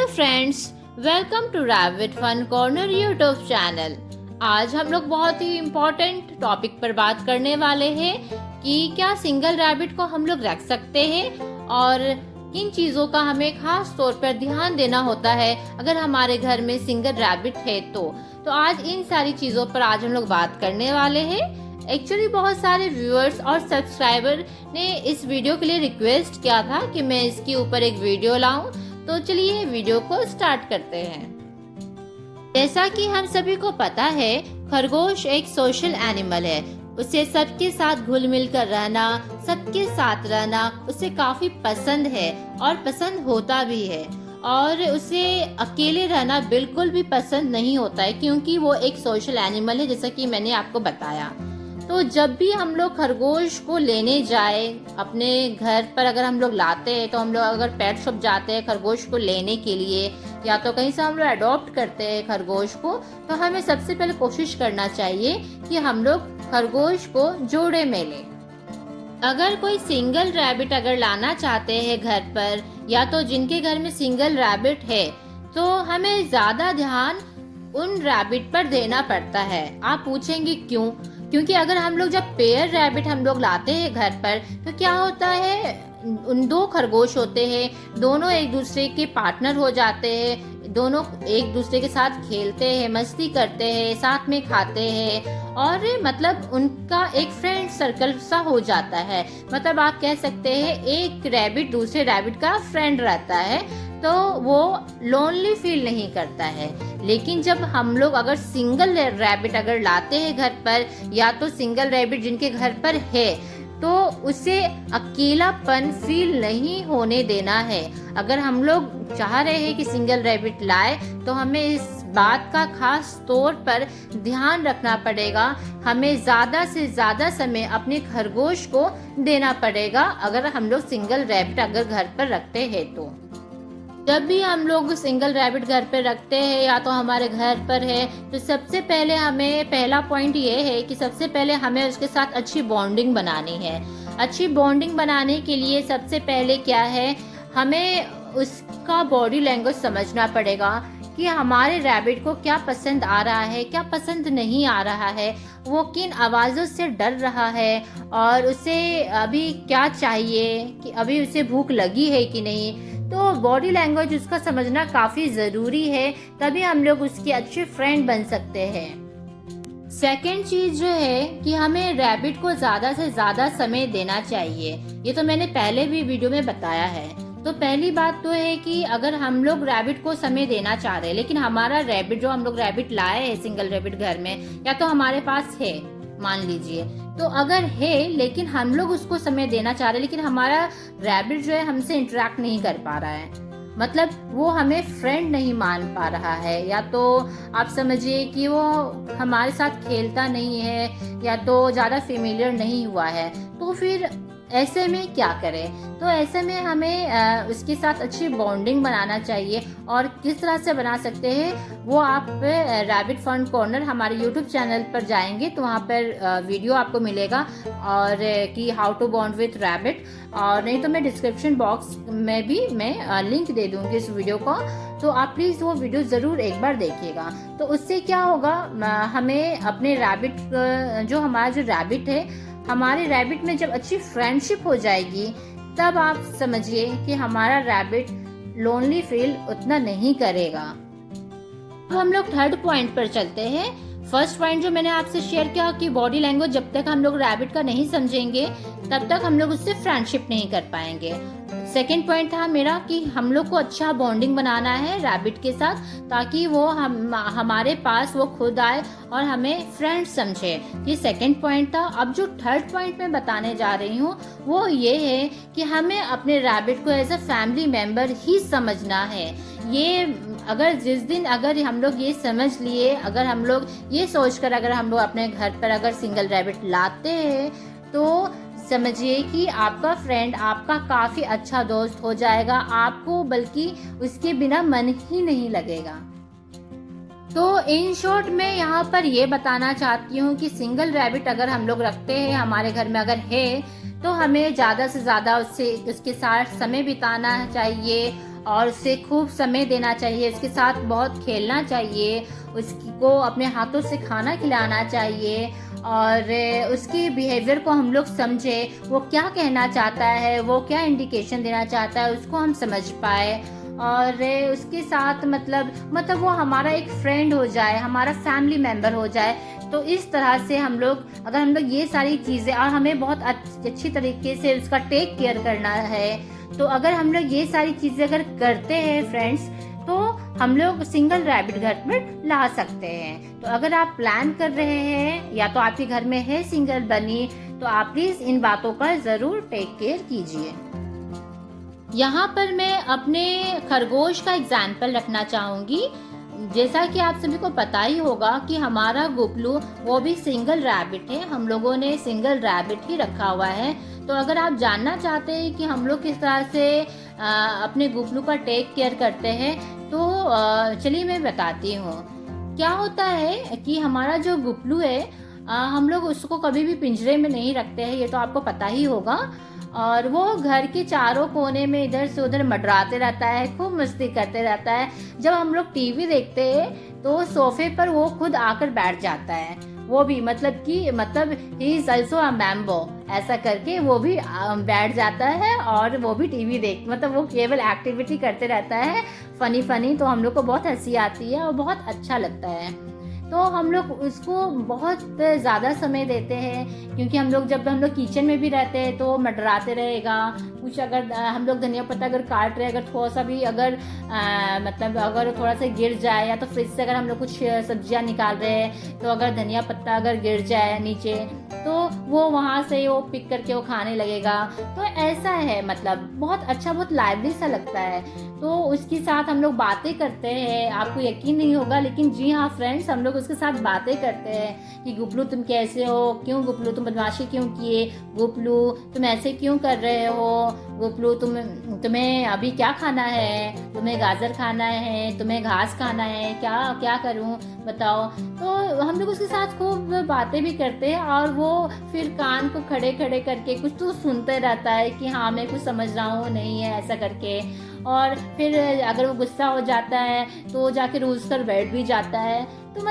Hello friends, welcome to rabbit fun corner YouTube channel. आज हम लोग बहुत ही इम्पोर्टेंट टॉपिक पर बात करने वाले हैं कि क्या सिंगल रैबिट को हम लोग रख सकते हैं और किन चीज़ों का हमें खास तौर पर ध्यान देना होता है अगर हमारे घर में सिंगल रैबिट है तो आज इन सारी चीज़ों पर आज हम लोग बात करने वाले हैं। एक्चुअली बहुत सारे व्यूअर्स और सब्सक्राइबर ने इस वीडियो के लिए रिक्वेस्ट किया था कि मैं इसके ऊपर एक वीडियो लाऊं, तो चलिए वीडियो को स्टार्ट करते हैं। जैसा कि हम सभी को पता है, खरगोश एक सोशल एनिमल है। उसे सबके साथ घुल मिल कर रहना, सबके साथ रहना उसे काफी पसंद है और पसंद होता भी है। और उसे अकेले रहना बिल्कुल भी पसंद नहीं होता है, क्योंकि वो एक सोशल एनिमल है, जैसा कि मैंने आपको बताया। तो जब भी हम लोग खरगोश को लेने जाए अपने घर पर, अगर हम लोग लाते हैं तो हम लोग अगर पेट शॉप जाते हैं खरगोश को लेने के लिए, या तो कहीं से हम लोग अडॉप्ट करते हैं खरगोश को, तो हमें सबसे पहले कोशिश करना चाहिए कि हम लोग खरगोश को जोड़े में लें। अगर कोई सिंगल रैबिट अगर लाना चाहते हैं घर पर, या तो जिनके घर में सिंगल रैबिट है, तो हमें ज्यादा ध्यान उन रैबिट पर देना पड़ता है। आप पूछेंगे क्यों? क्योंकि अगर हम लोग जब पेयर रैबिट हम लोग लाते हैं घर पर, तो क्या होता है, उन दो खरगोश होते हैं, दोनों एक दूसरे के पार्टनर हो जाते हैं, दोनों एक दूसरे के साथ खेलते हैं, मस्ती करते हैं, साथ में खाते हैं, और मतलब उनका एक फ्रेंड सर्कल सा हो जाता है। मतलब आप कह सकते हैं एक रैबिट दूसरे रैबिट का फ्रेंड रहता है, तो वो लोनली फील नहीं करता है। लेकिन जब हम लोग अगर सिंगल रैबिट अगर लाते हैं घर पर, या तो सिंगल रैबिट जिनके घर पर है, तो उसे अकेलापन फील नहीं होने देना है। अगर हम लोग चाह रहे हैं कि सिंगल रैबिट लाए, तो हमें इस बात का खास तौर पर ध्यान रखना पड़ेगा। हमें ज्यादा से ज्यादा समय अपने खरगोश को देना पड़ेगा अगर हम लोग सिंगल रैबिट अगर घर पर रखते हैं तो। जब भी हम लोग सिंगल रैबिट घर पर रखते हैं या तो हमारे घर पर है, तो सबसे पहले हमें पहला पॉइंट ये है कि सबसे पहले हमें उसके साथ अच्छी बॉन्डिंग बनानी है। अच्छी बॉन्डिंग बनाने के लिए सबसे पहले क्या है, हमें उसका बॉडी लैंग्वेज समझना पड़ेगा कि हमारे रैबिट को क्या पसंद आ रहा है, क्या पसंद नहीं आ रहा है, वो किन आवाज़ों से डर रहा है, और उसे अभी क्या चाहिए, कि अभी उसे भूख लगी है कि नहीं। तो बॉडी लैंग्वेज उसका समझना काफ़ी ज़रूरी है, तभी हम लोग उसके अच्छे फ्रेंड बन सकते हैं। सेकेंड चीज़ जो है कि हमें रैबिट को ज़्यादा से ज़्यादा समय देना चाहिए। ये तो मैंने पहले भी वीडियो में बताया है। तो पहली बात तो है कि अगर हम लोग रैबिट को समय देना चाह रहे हैं, लेकिन हमारा रैबिट जो हम लोग रैबिट लाए हैं सिंगल रैबिट घर में, या तो हमारे पास है मान लीजिए, तो अगर है लेकिन हम लोग उसको समय देना चाह रहे हैं, लेकिन हमारा रैबिट जो है हमसे इंटरेक्ट नहीं कर पा रहा है, मतलब वो हमें फ्रेंड नहीं मान पा रहा है, या तो आप समझिए कि वो हमारे साथ खेलता नहीं है, या तो ज़्यादा फेमिलियर नहीं हुआ है, तो फिर ऐसे में क्या करें? तो ऐसे में हमें उसके साथ अच्छी बॉन्डिंग बनाना चाहिए। और किस तरह से बना सकते हैं वो आप रैबिट फन कॉर्नर हमारे यूट्यूब चैनल पर जाएंगे तो वहाँ पर वीडियो आपको मिलेगा, और कि how to bond with rabbit, और नहीं तो मैं डिस्क्रिप्शन बॉक्स में भी मैं लिंक दे दूँगी इस वीडियो को, तो आप प्लीज़ वो वीडियो ज़रूर एक बार देखिएगा। तो उससे क्या होगा, हमें अपने रैबिट जो हमारा जो रैबिट है, हमारे रैबिट में जब अच्छी फ्रेंडशिप हो जाएगी, तब आप समझिए कि हमारा रैबिट लोनली फील उतना नहीं करेगा। अब हम लोग थर्ड पॉइंट पर चलते हैं। फर्स्ट पॉइंट जो मैंने आपसे शेयर किया कि बॉडी लैंग्वेज जब तक हम लोग रैबिट का नहीं समझेंगे, तब तक हम लोग उससे फ्रेंडशिप नहीं कर पाएंगे। सेकेंड पॉइंट था मेरा कि हम लोग को अच्छा बॉन्डिंग बनाना है रैबिट के साथ, ताकि वो हमारे पास वो खुद आए और हमें फ्रेंड समझे। ये सेकेंड पॉइंट था। अब जो थर्ड पॉइंट मैं बताने जा रही हूँ वो ये है कि हमें अपने रैबिट को एज अ फैमिली मेंबर ही समझना है। ये अगर जिस दिन अगर हम लोग ये समझ लिए, अगर हम लोग ये सोचकर अगर हम लोग अपने घर पर अगर सिंगल रैबिट लाते हैं, तो समझिए कि आपका फ्रेंड आपका काफ़ी अच्छा दोस्त हो जाएगा, आपको बल्कि उसके बिना मन ही नहीं लगेगा। तो इन शॉर्ट मैं यहाँ पर ये बताना चाहती हूँ कि सिंगल रैबिट अगर हम लोग रखते हैं, हमारे घर में अगर है, तो हमें ज़्यादा से ज़्यादा उसके साथ समय बिताना चाहिए और उसे खूब समय देना चाहिए, उसके साथ बहुत खेलना चाहिए, उसको अपने हाथों से खाना खिलाना चाहिए और उसकी बिहेवियर को हम लोग समझें, वो क्या कहना चाहता है, वो क्या इंडिकेशन देना चाहता है, उसको हम समझ पाए और उसके साथ मतलब वो हमारा एक फ्रेंड हो जाए, हमारा फैमिली मेम्बर हो जाए। तो इस तरह से हम लोग अगर हम लोग ये सारी चीज़ें और हमें बहुत अच्छी तरीके से उसका टेक केयर करना है, तो अगर हम लोग ये सारी चीज़ें अगर करते हैं फ्रेंड्स, तो हम लोग सिंगल रैबिट घर पर ला सकते हैं। तो अगर आप प्लान कर रहे हैं या तो आपके घर में है सिंगल बनी, तो आप प्लीज इन बातों का जरूर टेक केयर कीजिए। यहाँ पर मैं अपने खरगोश का एग्जाम्पल रखना चाहूँगी। जैसा कि आप सभी को पता ही होगा कि हमारा गुपलू वो भी सिंगल रैबिट है, हम लोगों ने सिंगल रैबिट ही रखा हुआ है। तो अगर आप जानना चाहते हैं कि हम लोग किस तरह से अपने गुपलू का टेक केयर करते हैं, तो चलिए मैं बताती हूँ। क्या होता है कि हमारा जो गुपलू है, हम लोग उसको कभी भी पिंजरे में नहीं रखते हैं, ये तो आपको पता ही होगा। और वो घर के चारों कोने में इधर से उधर मंडराते रहता है, खूब मस्ती करते रहता है। जब हम लोग टीवी देखते हैं तो सोफे पर वो खुद आकर बैठ जाता है, वो भी मतलब he is also a Mambo, ऐसा करके वो भी बैठ जाता है और वो भी टीवी देख वो केवल एक्टिविटी करते रहता है, फनी। तो हम लोग को बहुत हंसी आती है और बहुत अच्छा लगता है। तो हम लोग उसको बहुत ज़्यादा समय देते हैं, क्योंकि जब हम लोग किचन में भी रहते हैं तो मंडराते रहेगा। कुछ अगर हम लोग धनिया पत्ता अगर काट रहे हैं, अगर थोड़ा सा भी अगर अगर थोड़ा सा गिर जाए, या तो फ्रिज से अगर हम लोग कुछ सब्जियां निकाल रहे हैं तो अगर धनिया पत्ता अगर गिर जाए नीचे, तो वो वहाँ से वो पिक करके वो खाने लगेगा। तो ऐसा है, बहुत अच्छा, बहुत लाइवली सा लगता है। तो उसके साथ हम लोग बातें करते हैं, आपको यकीन नहीं होगा लेकिन जी हाँ फ्रेंड्स, हम लोग उसके साथ बातें करते हैं कि गुपलू तुम कैसे हो, क्यों गुपलू तुम बदमाशी क्यों किए, गुपलू तुम ऐसे क्यों कर रहे हो, गुपलू तुम्हें अभी क्या खाना है, तुम्हें गाजर खाना है, तुम्हें घास खाना है, क्या क्या करूं बताओ। तो हम लोग उसके साथ खूब बातें भी करते हैं और वो फिर कान को खड़े खड़े करके कुछ तो सुनते रहता है कि हाँ मैं कुछ समझ रहा हूँ नहीं है, ऐसा करके। और फिर अगर वो गुस्सा हो जाता है तो जाके रूस कर बैठ भी जाता है। तो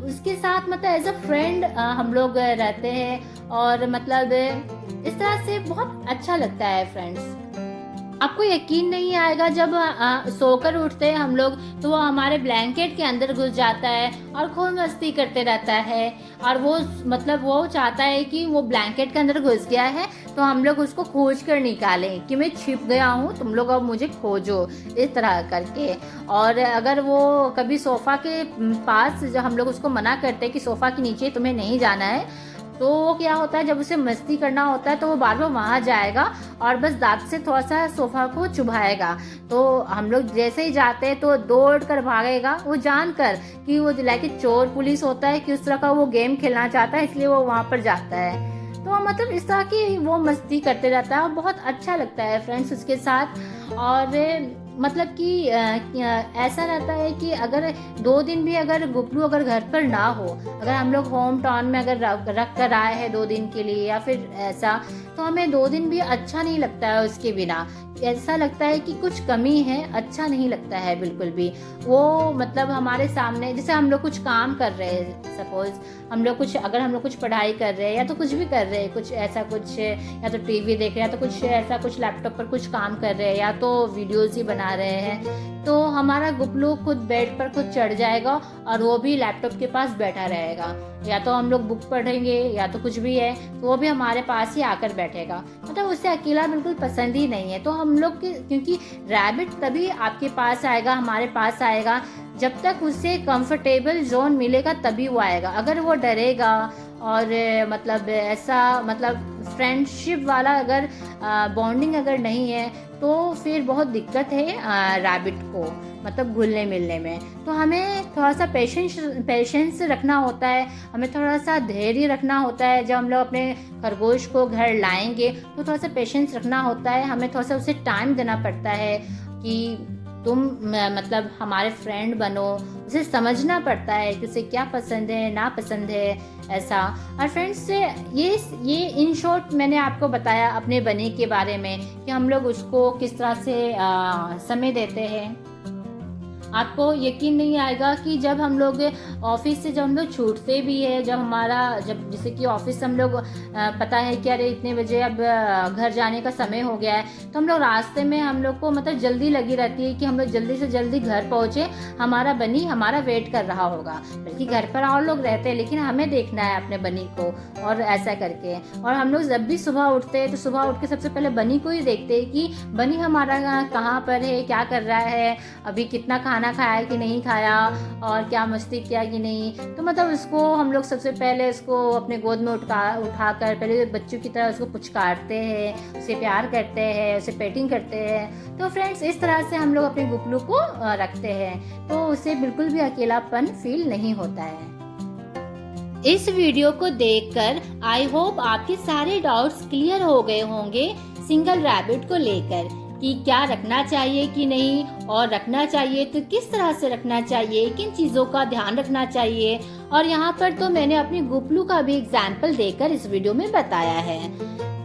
उसके साथ एज अ फ्रेंड हम लोग रहते हैं और इस तरह से बहुत अच्छा लगता है फ्रेंड्स। आपको यकीन नहीं आएगा, जब सोकर उठते हैं हम लोग तो वो हमारे ब्लैंकेट के अंदर घुस जाता है और खूब मस्ती करते रहता है। और वो वो चाहता है कि वो ब्लैंकेट के अंदर घुस गया है तो हम लोग उसको खोज कर निकालें कि मैं छिप गया हूँ, तुम लोग अब मुझे खोजो, इस तरह करके। और अगर वो कभी सोफा के पास, जब हम लोग उसको मना करते हैं कि सोफा के नीचे तुम्हें नहीं जाना है, तो वो क्या होता है, जब उसे मस्ती करना होता है तो वो बार बार वहाँ जाएगा और बस दांत से थोड़ा सा सोफा को चुभाएगा। तो हम लोग जैसे ही जाते हैं तो दौड़ कर भागेगा, वो जानकर कि वो लाइक चोर पुलिस होता है कि उस तरह का वो गेम खेलना चाहता है, इसलिए वो वहाँ पर जाता है। तो इस तरह की वो मस्ती करते रहता है और बहुत अच्छा लगता है फ्रेंड्स उसके साथ। और कि ऐसा रहता है कि अगर 2 दिन भी अगर गुपलू अगर घर पर ना हो, अगर हम लोग होम टाउन में अगर रख कर आए हैं 2 दिन के लिए या फिर ऐसा, तो हमें 2 दिन भी अच्छा नहीं लगता है उसके बिना। ऐसा लगता है कि कुछ कमी है, अच्छा नहीं लगता है बिल्कुल भी। वो हमारे सामने, जैसे हम लोग कुछ काम कर रहे हैं, सपोज हम लोग कुछ पढ़ाई कर रहे हैं या तो कुछ भी कर रहे हैं, कुछ ऐसा कुछ, या तो टीवी देख रहे हैं या तो कुछ ऐसा कुछ लैपटॉप पर कुछ काम कर रहे हैं या तो वीडियोज ही बना रहे हैं, तो हमारा गुपलू खुद बेड पर खुद चढ़ जाएगा और वो भी लैपटॉप के पास बैठा रहेगा। या तो हम लोग बुक पढ़ेंगे या तो कुछ भी है, तो वो भी हमारे पास ही आकर बैठेगा। उसे अकेला बिल्कुल पसंद ही नहीं है। तो हम लोग क्योंकि रैबिट तभी आपके पास आएगा, हमारे पास आएगा, जब तक उसे कंफर्टेबल जोन मिलेगा तभी वो आएगा। अगर वो डरेगा और ऐसा फ्रेंडशिप वाला अगर बॉन्डिंग अगर नहीं है, तो फिर बहुत दिक्कत है रैबिट को घुलने मिलने में। तो हमें थोड़ा सा पेशेंस रखना होता है, हमें थोड़ा सा धैर्य रखना होता है। जब हम लोग अपने खरगोश को घर लाएंगे तो थोड़ा सा पेशेंस रखना होता है, हमें थोड़ा सा उसे टाइम देना पड़ता है कि तुम मतलब हमारे फ्रेंड बनो, उसे समझना पड़ता है कि उसे क्या पसंद है ना पसंद है ऐसा। और फ्रेंड्स ये इन शॉर्ट मैंने आपको बताया अपने बनी के बारे में कि हम लोग उसको किस तरह से समय देते हैं। आपको यकीन नहीं आएगा कि जब हम लोग ऑफिस से जब हम लोग छूटते भी है, जब जैसे कि ऑफिस से हम लोग पता है कि अरे इतने बजे अब घर जाने का समय हो गया है, तो हम लोग रास्ते में हम लोग को मतलब जल्दी लगी रहती है कि हम लोग जल्दी से जल्दी घर पहुँचे, हमारा बनी हमारा वेट कर रहा होगा। बल्कि घर पर और लोग रहते हैं लेकिन हमें देखना है अपने बनी को, और ऐसा करके। और हम लोग जब भी सुबह उठते हैं तो सुबह उठ के सबसे पहले बनी को ही देखते हैं कि बनी हमारा कहाँ पर है, क्या कर रहा है, अभी कितना खाना खाया कि नहीं खाया, और क्या मस्ती किया कि नहीं। तो मतलब उसको हम लोग सबसे पहले उसको अपने गोद में उठाकर पहले बच्चों की तरह उसको पुचकारते हैं, उसे प्यार करते हैं, उसे पेटिंग करते हैं। तो फ्रेंड्स इस तरह से हम लोग अपने गुपलू को रखते हैं, तो उसे बिल्कुल भी अकेलापन फील नहीं होता है। इस वीडियो को देखकर आई होप आपके सारे डाउट्स क्लियर हो गए होंगे सिंगल रैबिट को लेकर, कि क्या रखना चाहिए कि नहीं, और रखना चाहिए तो किस तरह से रखना चाहिए, किन चीज़ों का ध्यान रखना चाहिए। और यहाँ पर तो मैंने अपनी गुपलू का भी एग्जाम्पल देकर इस वीडियो में बताया है।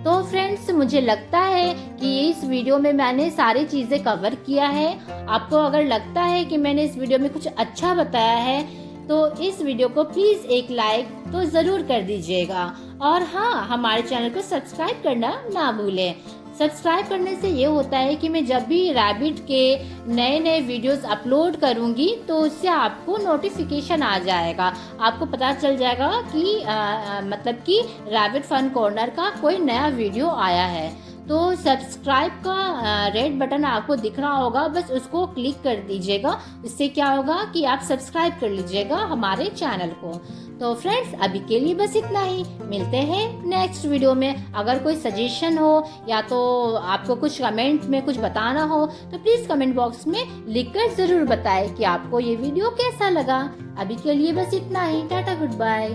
तो फ्रेंड्स मुझे लगता है कि इस वीडियो में मैंने सारी चीज़ें कवर किया है। आपको अगर लगता है कि मैंने इस वीडियो में कुछ अच्छा बताया है तो इस वीडियो को प्लीज़ एक लाइक तो ज़रूर कर दीजिएगा। और हाँ, हमारे चैनल को सब्सक्राइब करना ना भूलें। सब्सक्राइब करने से ये होता है कि मैं जब भी रैबिट के नए नए वीडियोस अपलोड करूँगी तो उससे आपको नोटिफिकेशन आ जाएगा, आपको पता चल जाएगा कि मतलब कि रैबिट फन कॉर्नर का कोई नया वीडियो आया है। तो सब्सक्राइब का रेड बटन आपको दिख रहा होगा, बस उसको क्लिक कर दीजिएगा। इससे क्या होगा कि आप सब्सक्राइब कर लीजिएगा हमारे चैनल को। तो फ्रेंड्स अभी के लिए बस इतना ही, मिलते हैं नेक्स्ट वीडियो में। अगर कोई सजेशन हो या तो आपको कुछ कमेंट में कुछ बताना हो तो प्लीज़ कमेंट बॉक्स में लिखकर ज़रूर बताएं कि आपको ये वीडियो कैसा लगा। अभी के लिए बस इतना ही, टाटा गुड बाय।